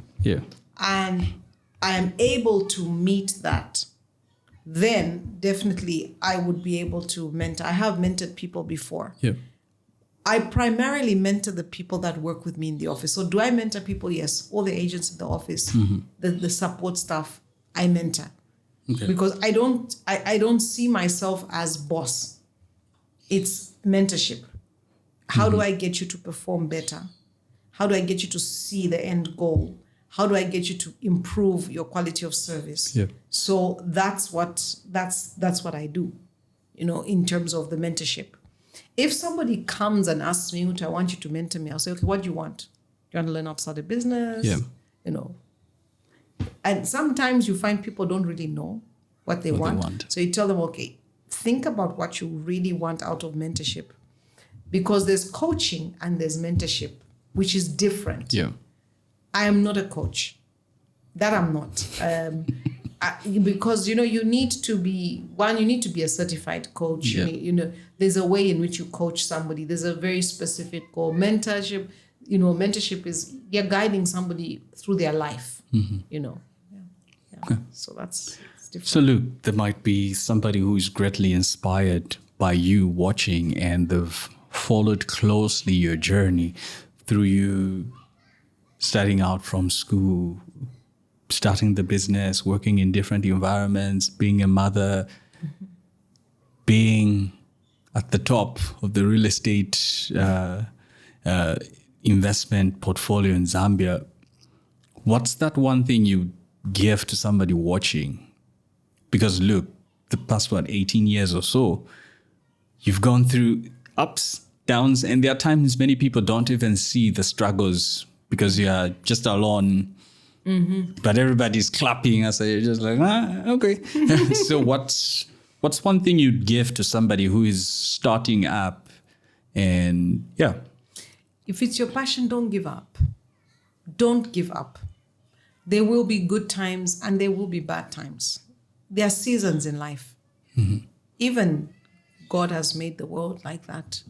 and I am able to meet that, then definitely I would be able to mentor. I have mentored people before. Yeah. I primarily mentor the people that work with me in the office. So do I mentor people? Yes. All the agents in the office, the support staff, I mentor. Okay. Because I don't see myself as boss. It's mentorship. How do I get you to perform better? How do I get you to see the end goal? How do I get you to improve your quality of service? Yeah. So that's what I do, you know, in terms of the mentorship. If somebody comes and asks me, I want you to mentor me, I'll say, okay, what do you want? Do you want to learn how to start a business? Yeah. You know. And sometimes you find people don't really know what they want. So you tell them, okay, think about what you really want out of mentorship. Because there's coaching and there's mentorship, which is different. Yeah. I am not a coach. That I'm not. Because, you know, you need to be a certified coach. Yeah. You know, there's a way in which you coach somebody. There's a very specific goal. Mentorship is you're guiding somebody through their life, you know. Yeah. Okay. So it's different. So Luke, there might be somebody who is greatly inspired by you watching and they've followed closely your journey through you starting out from school, starting the business, working in different environments, being a mother, being at the top of the real estate investment portfolio in Zambia. What's that one thing you give to somebody watching? Because look, the past 18 years or so, you've gone through ups, downs, and there are times many people don't even see the struggles because you are just alone. But everybody's clapping as you're just like, okay. So what's one thing you'd give to somebody who is starting up? And if it's your passion, don't give up. Don't give up. There will be good times and there will be bad times. There are seasons in life. Even God has made the world like that.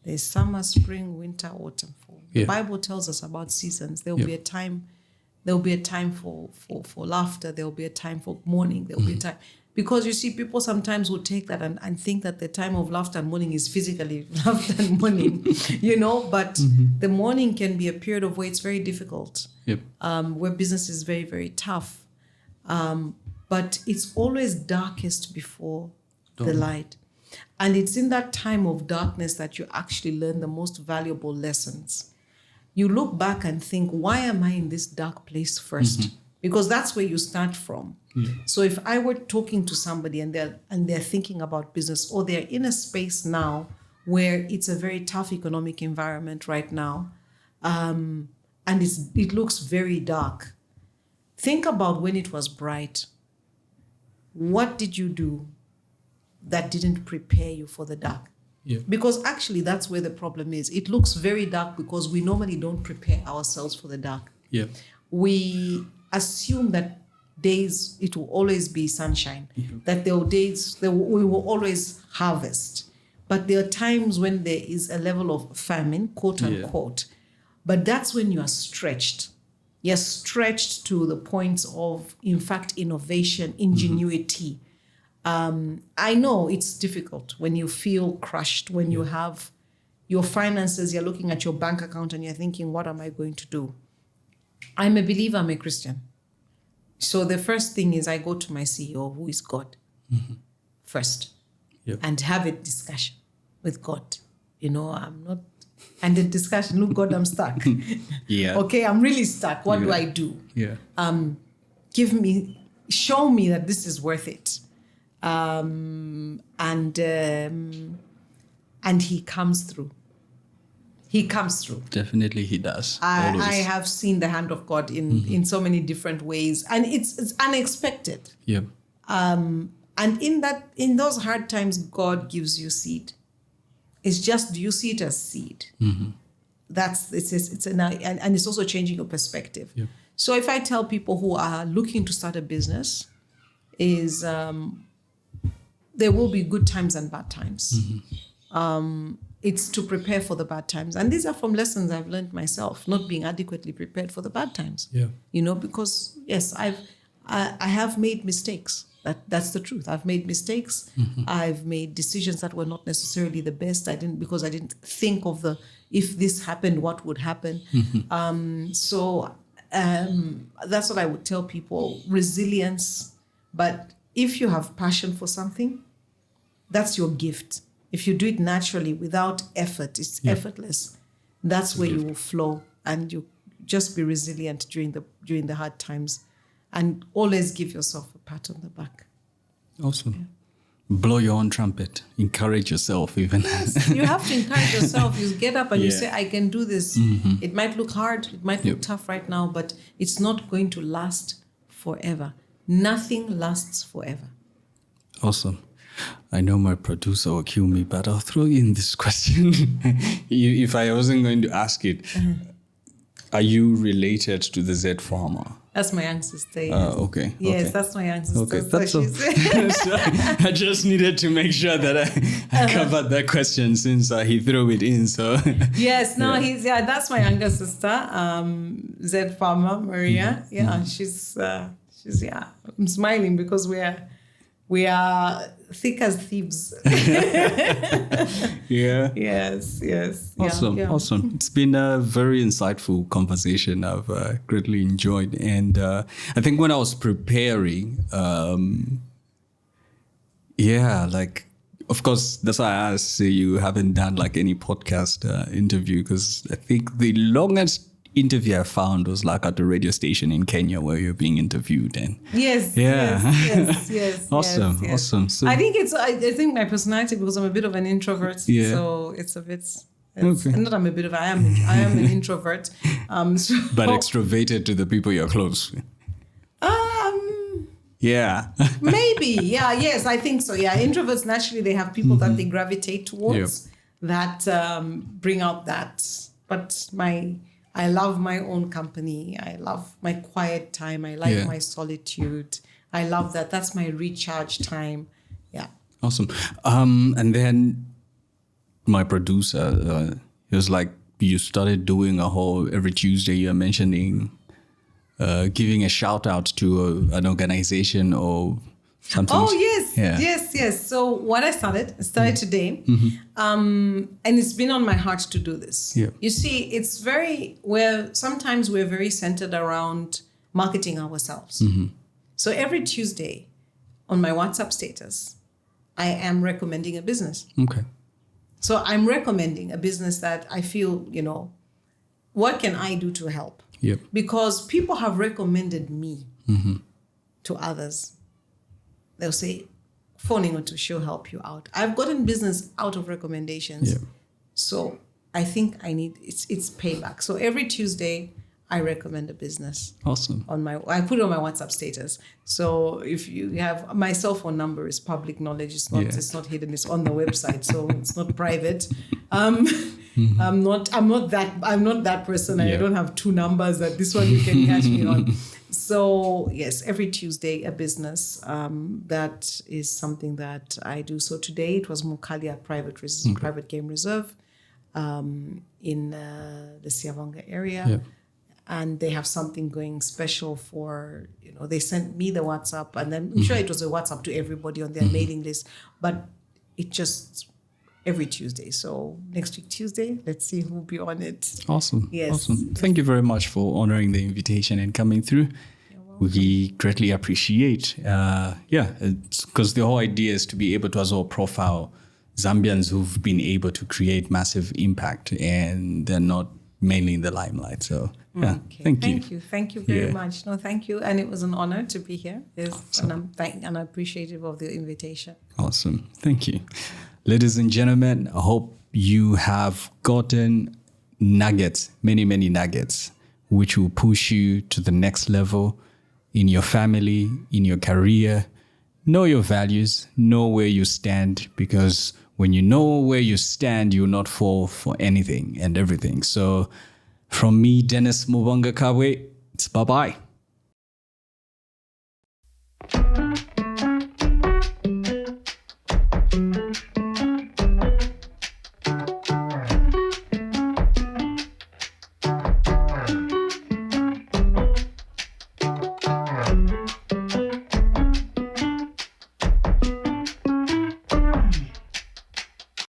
There's summer, spring, winter, autumn, fall. The Bible tells us about seasons. There will be a time. There will be a time for laughter. There will be a time for mourning. There will be a time. Because you see, people sometimes will take that and think that the time of laughter and mourning is physically laughter and mourning, you know. But the mourning can be a period of where it's very difficult, where business is very, very tough. But it's always darkest before the light. And it's in that time of darkness that you actually learn the most valuable lessons. You look back and think, why am I in this dark place first? Because that's where you start from. So if I were talking to somebody and they're thinking about business, or they're in a space now where it's a very tough economic environment right now, and it looks very dark, think about when it was bright. What did you do that didn't prepare you for the dark? Because actually that's where the problem is. It looks very dark because we normally don't prepare ourselves for the dark. We assume that days it will always be sunshine, that there are days that we will always harvest. But there are times when there is a level of famine, quote unquote. But that's when you are stretched. You're stretched to the points of, in fact, innovation, ingenuity. I know it's difficult when you feel crushed, when you have your finances, you're looking at your bank account and you're thinking, what am I going to do? I'm a believer, I'm a Christian. So the first thing is I go to my CEO, who is God, first, and have a discussion with God. I'm not. And the discussion, look, God, I'm stuck. Yeah. Okay, I'm really stuck. What do I do? Yeah. Show me that this is worth it. And he comes through. He comes through. Definitely he does. I have seen the hand of God in so many different ways, and it's unexpected. Yeah. And in those hard times, God gives you seed. It's just, do you see it as seed? Mm-hmm. And it's also changing your perspective. Yeah. So if I tell people who are looking to start a business, there will be good times and bad times. Mm-hmm. It's to prepare for the bad times. And these are from lessons I've learned myself, not being adequately prepared for the bad times. Yeah. Because yes, I have made mistakes. That's the truth. I've made mistakes. Mm-hmm. I've made decisions that were not necessarily the best. Because I didn't think of if this happened, what would happen. Mm-hmm. That's what I would tell people, resilience. But if you have passion for something, that's your gift. If you do it naturally without effort, it's effortless. That's where you will flow, and you just be resilient during the hard times, and always give yourself a pat on the back. Awesome. Yeah. Blow your own trumpet. Encourage yourself even. Yes, you have to encourage yourself. You get up and you say, I can do this. Mm-hmm. It might look hard. It might look tough right now, but it's not going to last forever. Nothing lasts forever. Awesome. I know my producer will kill me, but I'll throw in this question. If I wasn't going to ask it, are you related to the Z farmer? That's my young sister. Yes. Okay. Yes, okay. That's my young sister. Okay, So that's all. So I just needed to make sure that I covered that question since he threw it in. So yes, no, that's my younger sister, Z farmer Maria. Mm-hmm. Yeah, she's I'm smiling because we are thick as thieves. Yeah. Yes. Awesome. Yeah. Awesome. It's been a very insightful conversation. I've greatly enjoyed. And I think when I was preparing, of course, that's why I asked you haven't done any podcast interview, because I think the longest interview I found was at the radio station in Kenya where you're being interviewed. And yes. Awesome. Yes. Awesome. So I think I think my personality, because I'm a bit of an introvert, so it's a bit. Okay. Not I'm a bit of. I am an introvert. But extroverted to the people you're close with. Yeah. Maybe. Yeah. Yes, I think so. Yeah. Introverts naturally they have people that they gravitate towards that bring out that. But I love my own company. I love my quiet time. I like my solitude. I love that. That's my recharge time. Yeah. Awesome. And then my producer, he was like, you started doing a whole, every Tuesday you're mentioning, giving a shout out to an organization or something. Oh, yes. So what I started today, and it's been on my heart to do this. Yeah. You see, sometimes we're very centered around marketing ourselves. Mm-hmm. So every Tuesday on my WhatsApp status, I am recommending a business. Okay. So I'm recommending a business that I feel, what can I do to help? Yep. Because people have recommended me to others. They'll say, phoning on to show help you out. I've gotten business out of recommendations. Yeah. So I think it's payback. So every Tuesday, I recommend a business. Awesome. I put it on my WhatsApp status. So if you have, my cell phone number is public knowledge. It's not hidden. It's on the website. So it's not private. I'm not that person. I don't have two numbers that this one you can catch me on. So yes, every Tuesday a business, that is something that I do. So today it was Mukalia Private Game Reserve in the Siavonga area. Yeah. And they have something going special for, they sent me the WhatsApp, and then I'm sure it was a WhatsApp to everybody on their mailing list, but it just every Tuesday. So next week, Tuesday, let's see who will be on it. Awesome. Yes. Awesome. Thank you very much for honoring the invitation and coming through. We greatly appreciate. It's because the whole idea is to be able to as well profile Zambians who've been able to create massive impact, and they're not mainly in the limelight. So yeah, Okay. thank you. Very Yeah. much. No, thank you. And it was an honor to be here. And I'm appreciative of the invitation. Awesome. Thank you. Ladies and gentlemen, I hope you have gotten nuggets, many, many nuggets, which will push you to the next level in your family, in your career. Know your values, know where you stand, because when you know where you stand, you'll not fall for anything and everything. So from me, Dennis Umubanga, it's bye-bye.